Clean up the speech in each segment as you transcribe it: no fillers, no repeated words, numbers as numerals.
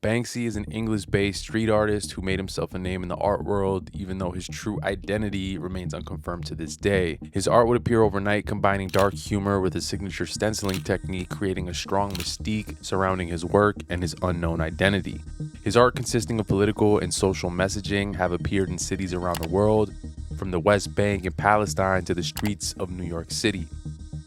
Banksy is an English-based street artist who made himself a name in the art world, even though his true identity remains unconfirmed to this day. His art would appear overnight, combining dark humor with his signature stenciling technique, creating a strong mystique surrounding his work and his unknown identity. His art, consisting of political and social messaging, have appeared in cities around the world, from the West Bank and Palestine to the streets of New York City.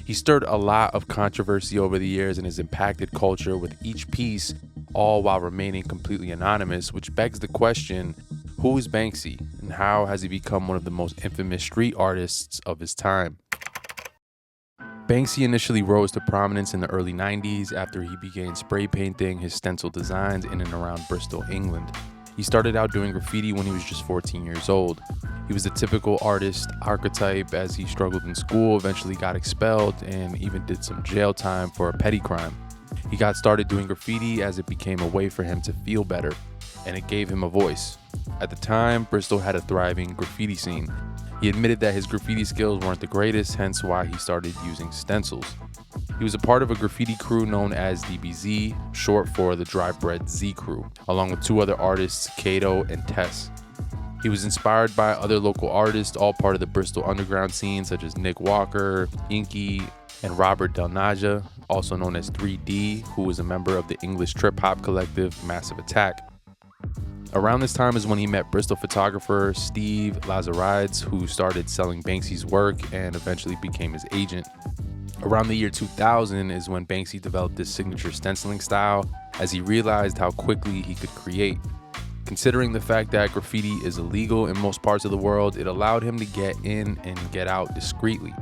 He stirred a lot of controversy over the years and has impacted culture with each piece, all while remaining completely anonymous, which begs the question, who is Banksy and how has he become one of the most infamous street artists of his time? Banksy initially rose to prominence in the early 90s after he began spray painting his stencil designs in and around Bristol, England. He started out doing graffiti when he was just 14 years old. He was the typical artist archetype as he struggled in school, eventually got expelled, and even did some jail time for a petty crime. He got started doing graffiti as it became a way for him to feel better, and it gave him a voice. At the time, Bristol had a thriving graffiti scene. He admitted that his graffiti skills weren't the greatest, hence why he started using stencils. He was a part of a graffiti crew known as DBZ, short for the Dry Bread Z Crew, along with two other artists, Kato and Tess. He was inspired by other local artists, all part of the Bristol underground scene, such as Nick Walker, Inky, and Robert Del Naja, also known as 3D, who was a member of the English trip-hop collective Massive Attack. Around this time is when he met Bristol photographer Steve Lazarides, who started selling Banksy's work and eventually became his agent. Around the year 2000 is when Banksy developed his signature stenciling style, as he realized how quickly he could create. Considering the fact that graffiti is illegal in most parts of the world, it allowed him to get in and get out discreetly.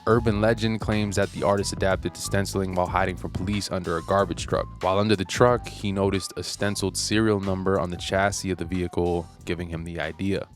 Urban legend claims that the artist adapted to stenciling while hiding from police under a garbage truck. While under the truck, he noticed a stenciled serial number on the chassis of the vehicle, giving him the idea.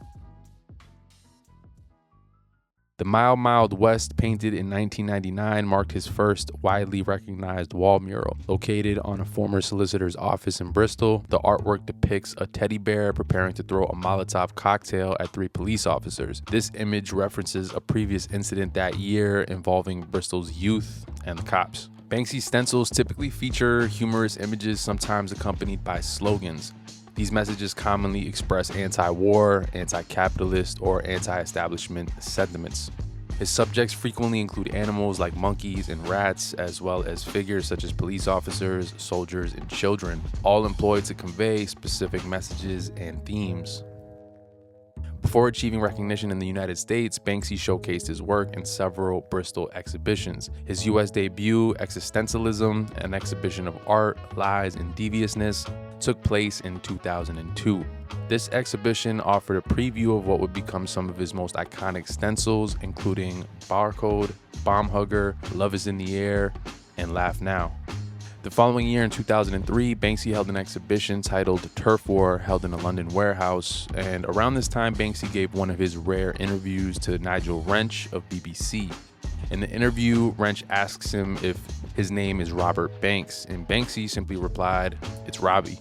The Mild West, painted in 1999, marked his first widely recognized wall mural. Located on a former solicitor's office in Bristol, the artwork depicts a teddy bear preparing to throw a Molotov cocktail at three police officers. This image references a previous incident that year involving Bristol's youth and the cops. Banksy's stencils typically feature humorous images, sometimes accompanied by slogans. These messages commonly express anti-war, anti-capitalist, or anti-establishment sentiments. His subjects frequently include animals like monkeys and rats, as well as figures such as police officers, soldiers, and children, all employed to convey specific messages and themes. Before achieving recognition in the United States, Banksy showcased his work in several Bristol exhibitions. His US debut, Existentialism, an exhibition of art, lies, and deviousness, took place in 2002. This exhibition offered a preview of what would become some of his most iconic stencils, including Barcode, Bomb Hugger, Love is in the Air, and Laugh Now. The following year, in 2003, Banksy held an exhibition titled Turf War, held in a London warehouse, and around this time, Banksy gave one of his rare interviews to Nigel Wrench of BBC. In the interview, Wrench asks him if his name is Robert Banks, and Banksy simply replied, "It's Robbie."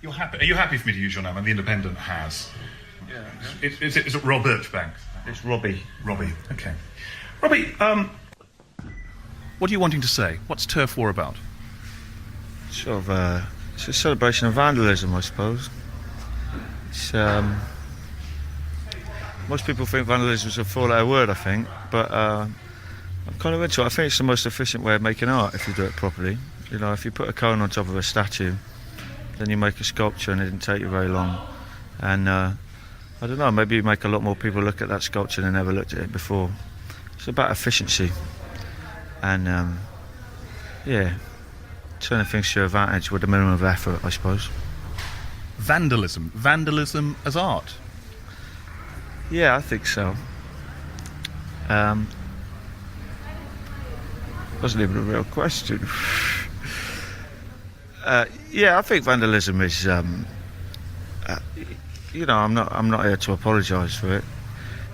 You're happy? Are you happy for me to use your name? And the Independent has. Yeah. Is it Robert Banks? It's Robbie. Robbie. Okay. Robbie, what are you wanting to say? What's Turf War about? Sort of, it's a celebration of vandalism, I suppose. It's, most people think vandalism is a four-letter word, I think, but I'm kind of into it. I think it's the most efficient way of making art if you do it properly. You know, if you put a cone on top of a statue, then you make a sculpture and it didn't take you very long. And I don't know, maybe you make a lot more people look at that sculpture than never looked at it before. It's about efficiency. And yeah, turning things to your advantage with a minimum of effort, I suppose. Vandalism as art? Yeah, I think so. Wasn't even a real question. Yeah, I think vandalism is. You know, I'm not here to apologise for it.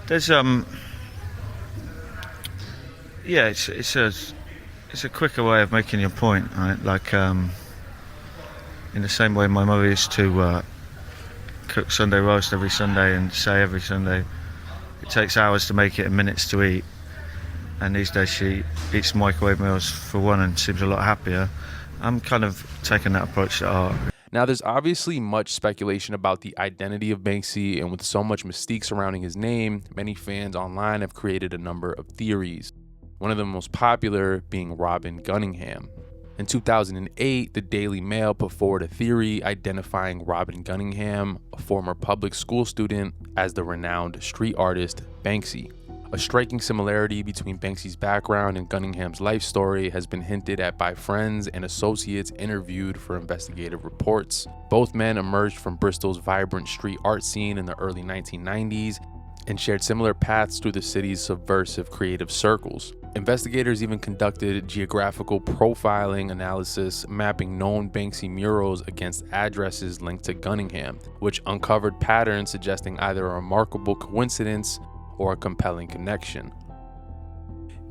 There's yeah, it's a quicker way of making your point, right? Like in the same way my mother used to cook Sunday roast every Sunday and say every Sunday it takes hours to make it and minutes to eat, and these days she eats microwave meals for one and seems a lot happier. I'm kind of taking that approach to art. Now, there's obviously much speculation about the identity of Banksy, and with so much mystique surrounding his name, many fans online have created a number of theories. One of the most popular being Robin Gunningham. In 2008, the Daily Mail put forward a theory identifying Robin Gunningham, a former public school student, as the renowned street artist Banksy. A striking similarity between Banksy's background and Gunningham's life story has been hinted at by friends and associates interviewed for investigative reports. Both men emerged from Bristol's vibrant street art scene in the early 1990s and shared similar paths through the city's subversive creative circles. Investigators even conducted geographical profiling analysis mapping known Banksy murals against addresses linked to Gunningham, which uncovered patterns suggesting either a remarkable coincidence or a compelling connection.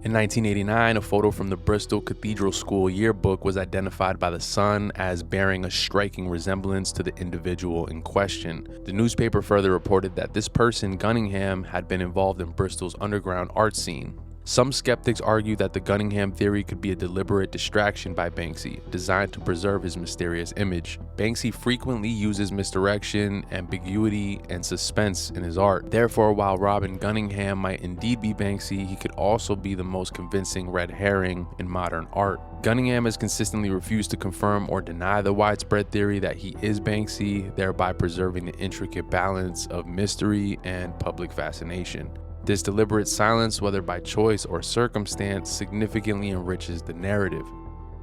In 1989, a photo from the Bristol Cathedral School yearbook was identified by The Sun as bearing a striking resemblance to the individual in question. The newspaper further reported that this person, Gunningham, had been involved in Bristol's underground art scene. Some skeptics argue that the Gunningham theory could be a deliberate distraction by Banksy, designed to preserve his mysterious image. Banksy frequently uses misdirection, ambiguity, and suspense in his art. Therefore, while Robin Gunningham might indeed be Banksy, he could also be the most convincing red herring in modern art. Gunningham has consistently refused to confirm or deny the widespread theory that he is Banksy, thereby preserving the intricate balance of mystery and public fascination. This deliberate silence, whether by choice or circumstance, significantly enriches the narrative.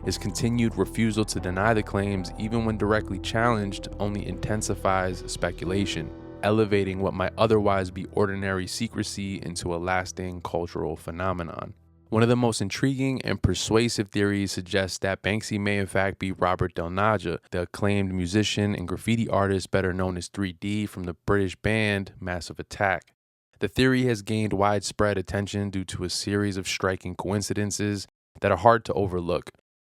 His continued refusal to deny the claims, even when directly challenged, only intensifies speculation, elevating what might otherwise be ordinary secrecy into a lasting cultural phenomenon. One of the most intriguing and persuasive theories suggests that Banksy may in fact be Robert Del Naja, the acclaimed musician and graffiti artist better known as 3D from the British band Massive Attack. The theory has gained widespread attention due to a series of striking coincidences that are hard to overlook.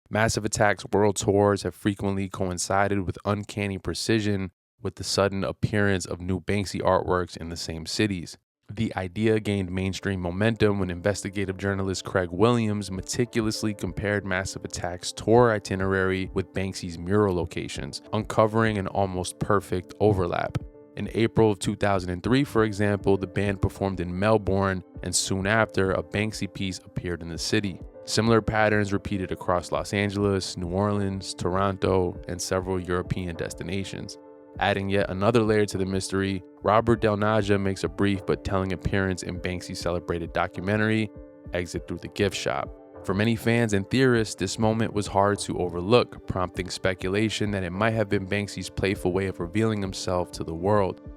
Massive Attack's world tours have frequently coincided with uncanny precision with the sudden appearance of new Banksy artworks in the same cities. The idea gained mainstream momentum when investigative journalist Craig Williams meticulously compared Massive Attack's tour itinerary with Banksy's mural locations, uncovering an almost perfect overlap. In April of 2003, for example, the band performed in Melbourne, and soon after, a Banksy piece appeared in the city. Similar patterns repeated across Los Angeles, New Orleans, Toronto, and several European destinations. Adding yet another layer to the mystery, Robert Del Naja makes a brief but telling appearance in Banksy's celebrated documentary, Exit Through the Gift Shop. For many fans and theorists, this moment was hard to overlook, prompting speculation that it might have been Banksy's playful way of revealing himself to the world,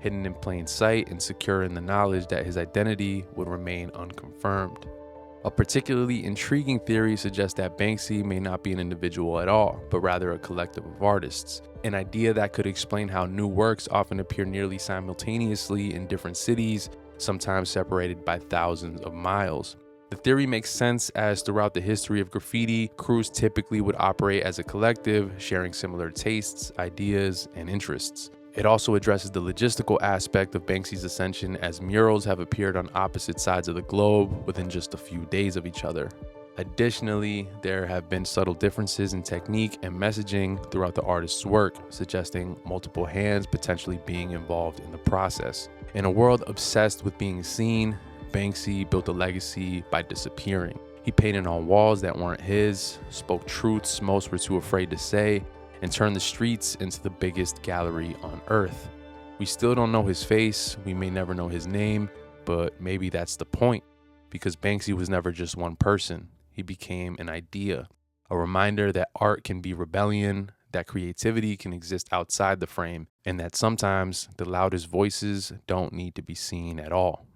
hidden in plain sight and secure in the knowledge that his identity would remain unconfirmed. A particularly intriguing theory suggests that Banksy may not be an individual at all, but rather a collective of artists, an idea that could explain how new works often appear nearly simultaneously in different cities, sometimes separated by thousands of miles. The theory makes sense as throughout the history of graffiti, crews typically would operate as a collective, sharing similar tastes, ideas, and interests. It also addresses the logistical aspect of Banksy's ascension, as murals have appeared on opposite sides of the globe within just a few days of each other. Additionally, there have been subtle differences in technique and messaging throughout the artist's work, suggesting multiple hands potentially being involved in the process. In a world obsessed with being seen, Banksy built a legacy by disappearing. He painted on walls that weren't his, spoke truths most were too afraid to say, and turned the streets into the biggest gallery on earth. We still don't know his face, we may never know his name, but maybe that's the point, because Banksy was never just one person. He became an idea, a reminder that art can be rebellion, that creativity can exist outside the frame, and that sometimes the loudest voices don't need to be seen at all.